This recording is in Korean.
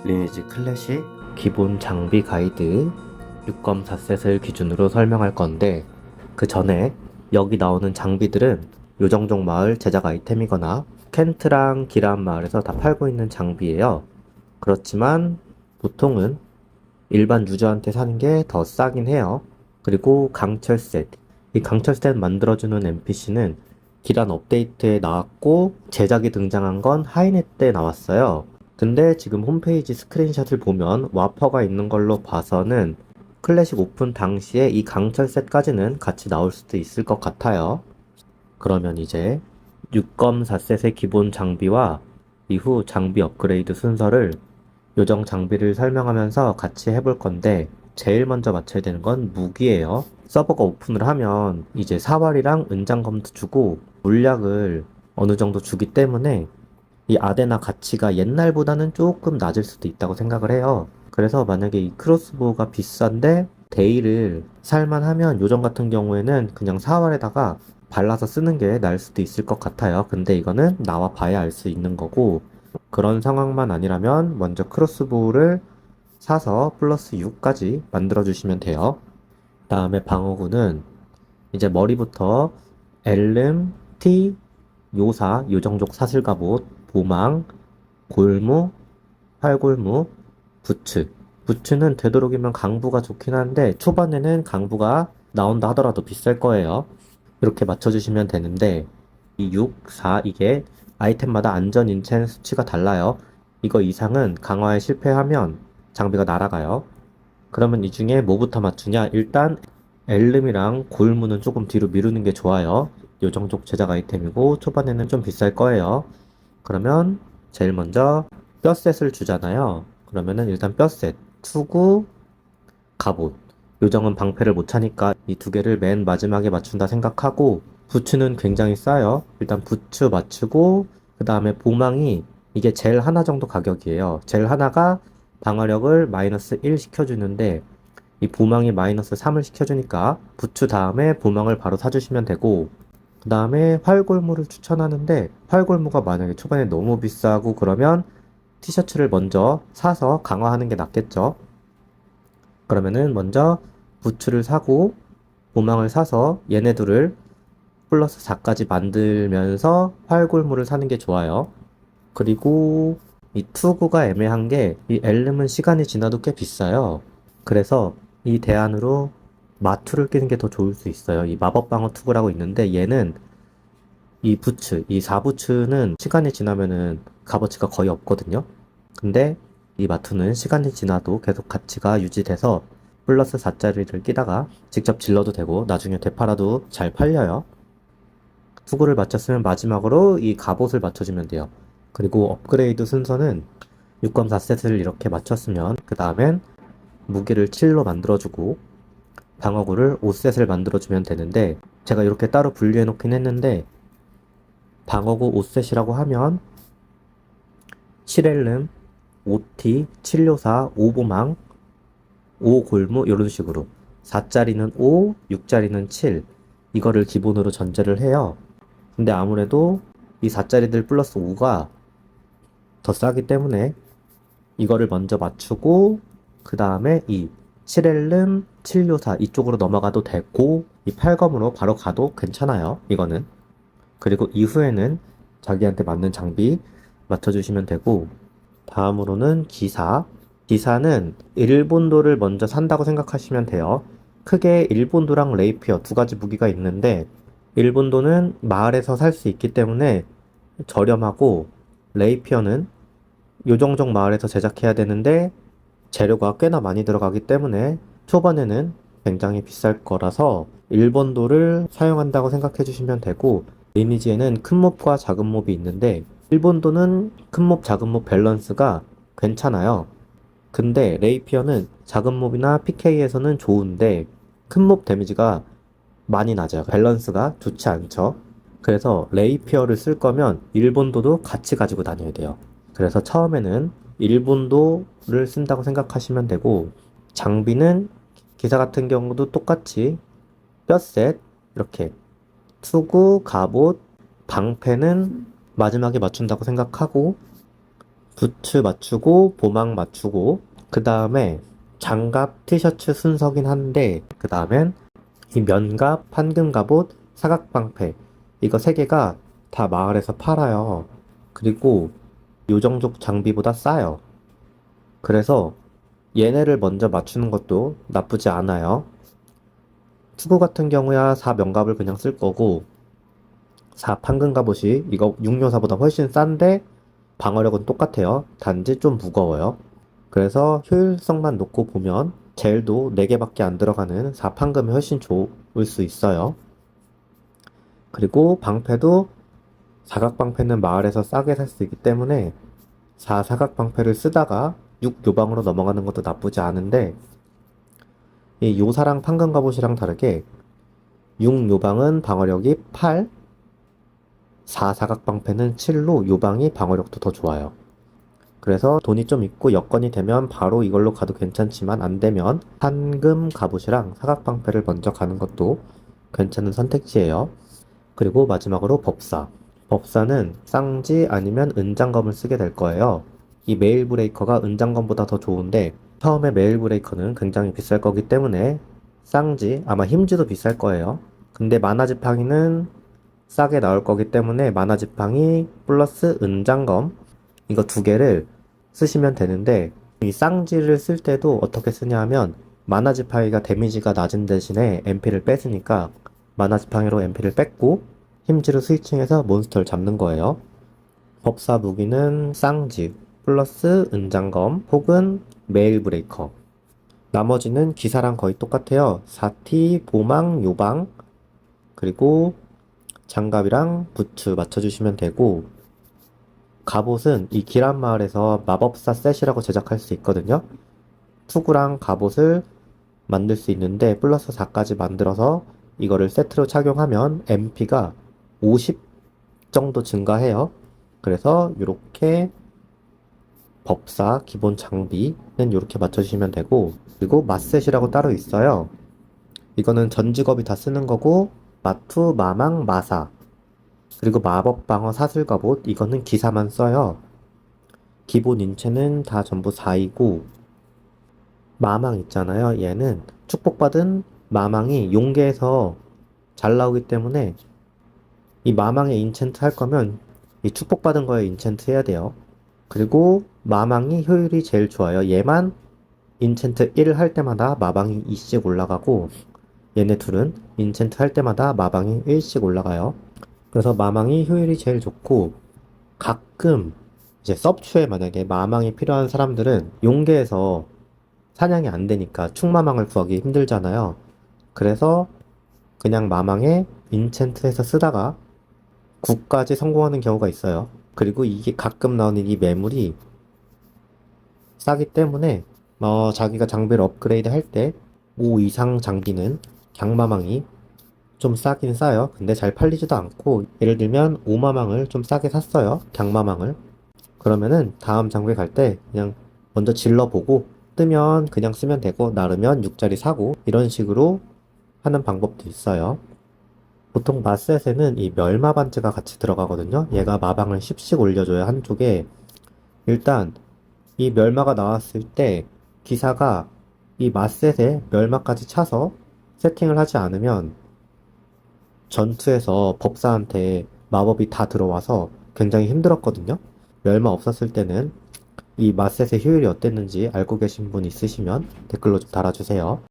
리니지 클래식 기본 장비 가이드 6검 4셋을 기준으로 설명할 건데, 그 전에 여기 나오는 장비들은 요정종 마을 제작 아이템이거나 켄트랑 기란 마을에서 다 팔고 있는 장비예요. 그렇지만 보통은 일반 유저한테 사는 게 더 싸긴 해요. 그리고 강철 셋. 이 강철 셋 만들어주는 NPC는 기란 업데이트에 나왔고 제작이 등장한 건 하이넷 때 나왔어요. 근데 지금 홈페이지 스크린샷을 보면 와퍼가 있는 걸로 봐서는 클래식 오픈 당시에 이 강철 셋까지는 같이 나올 수도 있을 것 같아요. 그러면 이제 6검 4셋의 기본 장비와 이후 장비 업그레이드 순서를 요정 장비를 설명하면서 같이 해볼 건데, 제일 먼저 맞춰야 되는 건 무기예요. 서버가 오픈을 하면 이제 사활이랑 은장검도 주고 물약을 어느 정도 주기 때문에 이 아데나 가치가 옛날보다는 조금 낮을 수도 있다고 생각을 해요. 그래서 만약에 이 크로스보우가 비싼데 데이를 살만하면 요정 같은 경우에는 그냥 사활에다가 발라서 쓰는 게 나을 수도 있을 것 같아요. 근데 이거는 나와 봐야 알 수 있는 거고, 그런 상황만 아니라면 먼저 크로스보우를 사서 플러스 6까지 만들어 주시면 돼요. 다음에 방어구는 이제 머리부터 엘름, 티, 요사, 요정족 사슬갑옷, 보망, 골무, 활골무, 부츠. 부츠는 되도록이면 강부가 좋긴 한데 초반에는 강부가 나온다 하더라도 비쌀 거예요. 이렇게 맞춰주시면 되는데, 이 6, 4 이게 아이템마다 안전 인챈 수치가 달라요. 이거 이상은 강화에 실패하면 장비가 날아가요. 그러면 이 중에 뭐부터 맞추냐? 일단 엘름이랑 골무는 조금 뒤로 미루는 게 좋아요. 요정족 제작 아이템이고 초반에는 좀 비쌀 거예요. 그러면 제일 먼저 뼈셋을 주잖아요. 그러면은 일단 뼈셋, 투구, 갑옷. 요정은 방패를 못 차니까 이 두 개를 맨 마지막에 맞춘다 생각하고, 부츠는 굉장히 싸요. 일단 부츠 맞추고, 그 다음에 보망이 이게 젤 하나 정도 가격이에요. 젤 하나가 방어력을 마이너스 1 시켜주는데, 이 보망이 마이너스 3을 시켜주니까 부츠 다음에 보망을 바로 사주시면 되고, 그 다음에 활골무를 추천하는데, 활골무가 만약에 초반에 너무 비싸고 그러면 티셔츠를 먼저 사서 강화하는 게 낫겠죠. 그러면은 먼저 부츠를 사고 보망을 사서 얘네들을 플러스 4까지 만들면서 활골무를 사는 게 좋아요. 그리고 이 투구가 애매한 게, 이 엘름은 시간이 지나도 꽤 비싸요. 그래서 이 대안으로 마투를 끼는 게 더 좋을 수 있어요. 이 마법방어 투구라고 있는데 얘는 이 부츠, 이 4부츠는 시간이 지나면은 값어치가 거의 없거든요. 근데 이 마투는 시간이 지나도 계속 가치가 유지돼서 플러스 4짜리를 끼다가 직접 질러도 되고 나중에 되팔아도 잘 팔려요. 투구를 맞췄으면 마지막으로 이 갑옷을 맞춰주면 돼요. 그리고 업그레이드 순서는 6검 4셋을 이렇게 맞췄으면 그 다음엔 무기를 7로 만들어주고 방어구를 5셋을 만들어주면 되는데, 제가 이렇게 따로 분류해 놓긴 했는데 방어구 5셋이라고 하면 7엘름, 5T, 7요사, 5보망, 5골무 이런 식으로 4짜리는 5, 6짜리는 7, 이거를 기본으로 전제를 해요. 근데 아무래도 이 4짜리들 플러스 5가 더 싸기 때문에 이거를 먼저 맞추고 그 다음에 이 7엘름, 7요사 이쪽으로 넘어가도 되고 이 8검으로 바로 가도 괜찮아요. 이거는. 그리고 이후에는 자기한테 맞는 장비 맞춰주시면 되고, 다음으로는 기사. 기사는 일본도를 먼저 산다고 생각하시면 돼요. 크게 일본도랑 레이피어 두 가지 무기가 있는데, 일본도는 마을에서 살 수 있기 때문에 저렴하고, 레이피어는 요정족 마을에서 제작해야 되는데 재료가 꽤나 많이 들어가기 때문에 초반에는 굉장히 비쌀 거라서 일본도를 사용한다고 생각해 주시면 되고, 리니지에는 큰 몹과 작은 몹이 있는데 일본도는 큰 몹, 작은 몹 밸런스가 괜찮아요. 근데 레이피어는 작은 몹이나 PK에서는 좋은데 큰 몹 데미지가 많이 낮아요. 밸런스가 좋지 않죠. 그래서 레이피어를 쓸 거면 일본도도 같이 가지고 다녀야 돼요. 그래서 처음에는 일본도를 쓴다고 생각하시면 되고, 장비는 기사 같은 경우도 똑같이 뼈셋, 이렇게 투구, 갑옷, 방패는 마지막에 맞춘다고 생각하고, 부츠 맞추고 보막 맞추고 그 다음에 장갑 티셔츠 순서긴 한데 그 다음엔 이 면갑, 판금 갑옷, 사각방패 이거 세 개가 다 마을에서 팔아요. 그리고 요정족 장비보다 싸요. 그래서 얘네를 먼저 맞추는 것도 나쁘지 않아요. 투구 같은 경우야 4 면갑을 그냥 쓸 거고 4 판금 갑옷이 이거 6요사보다 훨씬 싼데 방어력은 똑같아요. 단지 좀 무거워요. 그래서 효율성만 놓고 보면 젤도 4개밖에 안 들어가는 4판금이 훨씬 좋을 수 있어요. 그리고 방패도 사각방패는 마을에서 싸게 살 수 있기 때문에 4 사각방패를 쓰다가 6 요방으로 넘어가는 것도 나쁘지 않은데 이 요사랑 판금 갑옷이랑 다르게 6 요방은 방어력이 8, 4 사각방패는 7로 요방이 방어력도 더 좋아요. 그래서 돈이 좀 있고 여건이 되면 바로 이걸로 가도 괜찮지만 안 되면 판금 갑옷이랑 사각방패를 먼저 가는 것도 괜찮은 선택지예요. 그리고 마지막으로 법사. 법사는 쌍지 아니면 은장검을 쓰게 될 거예요. 이 메일 브레이커가 은장검보다 더 좋은데 처음에 메일 브레이커는 굉장히 비쌀 거기 때문에 쌍지, 아마 힘지도 비쌀 거예요. 근데 마나 지팡이는 싸게 나올 거기 때문에 마나 지팡이 플러스 은장검 이거 두 개를 쓰시면 되는데 이 쌍지를 쓸 때도 어떻게 쓰냐 하면 마나 지팡이가 데미지가 낮은 대신에 MP를 뺏으니까 마나 지팡이로 MP를 뺏고 힘지로 스위칭해서 몬스터를 잡는 거예요. 법사 무기는 쌍지 플러스 은장검 혹은 메일 브레이커. 나머지는 기사랑 거의 똑같아요. 사티, 보망, 요방 그리고 장갑이랑 부츠 맞춰주시면 되고 갑옷은 이 기란 마을에서 마법사 셋이라고 제작할 수 있거든요. 투구랑 갑옷을 만들 수 있는데 플러스 4까지 만들어서 이거를 세트로 착용하면 MP가 50 정도 증가해요. 그래서 이렇게 법사 기본 장비는 이렇게 맞춰주시면 되고 그리고 맛셋이라고 따로 있어요. 이거는 전 직업이 다 쓰는 거고 마투, 마망, 마사 그리고 마법방어 사슬갑옷 이거는 기사만 써요. 기본 인체는 다 전부 4이고 마망 있잖아요. 얘는 축복받은 마망이 용계에서 잘 나오기 때문에 이 마망의 인챈트 할 거면 이 축복받은 거에 인챈트 해야 돼요. 그리고 마망이 효율이 제일 좋아요. 얘만 인챈트 1 할 때마다 마방이 2씩 올라가고 얘네 둘은 인챈트 할 때마다 마방이 1씩 올라가요. 그래서 마망이 효율이 제일 좋고 가끔 이제 섭추에 만약에 마망이 필요한 사람들은 용계에서 사냥이 안 되니까 충마망을 구하기 힘들잖아요. 그래서 그냥 마망에 인챈트해서 쓰다가 9까지 성공하는 경우가 있어요. 그리고 이게 가끔 나오는 이 매물이 싸기 때문에 자기가 장비를 업그레이드 할 때 5 이상 장비는 강마망이 좀 싸긴 싸요. 근데 잘 팔리지도 않고 예를 들면 5마망을 좀 싸게 샀어요. 강마망을. 그러면은 다음 장비 갈 때 그냥 먼저 질러보고 뜨면 그냥 쓰면 되고 나르면 6짜리 사고 이런 식으로 하는 방법도 있어요. 보통 마셋에는 이 멸마 반지가 같이 들어가거든요. 얘가 마방을 10씩 올려줘요. 한쪽에. 일단 이 멸마가 나왔을 때 기사가 이 마셋에 멸마까지 차서 세팅을 하지 않으면 전투에서 법사한테 마법이 다 들어와서 굉장히 힘들었거든요. 멸마 없었을 때는 이 마셋의 효율이 어땠는지 알고 계신 분 있으시면 댓글로 좀 달아주세요.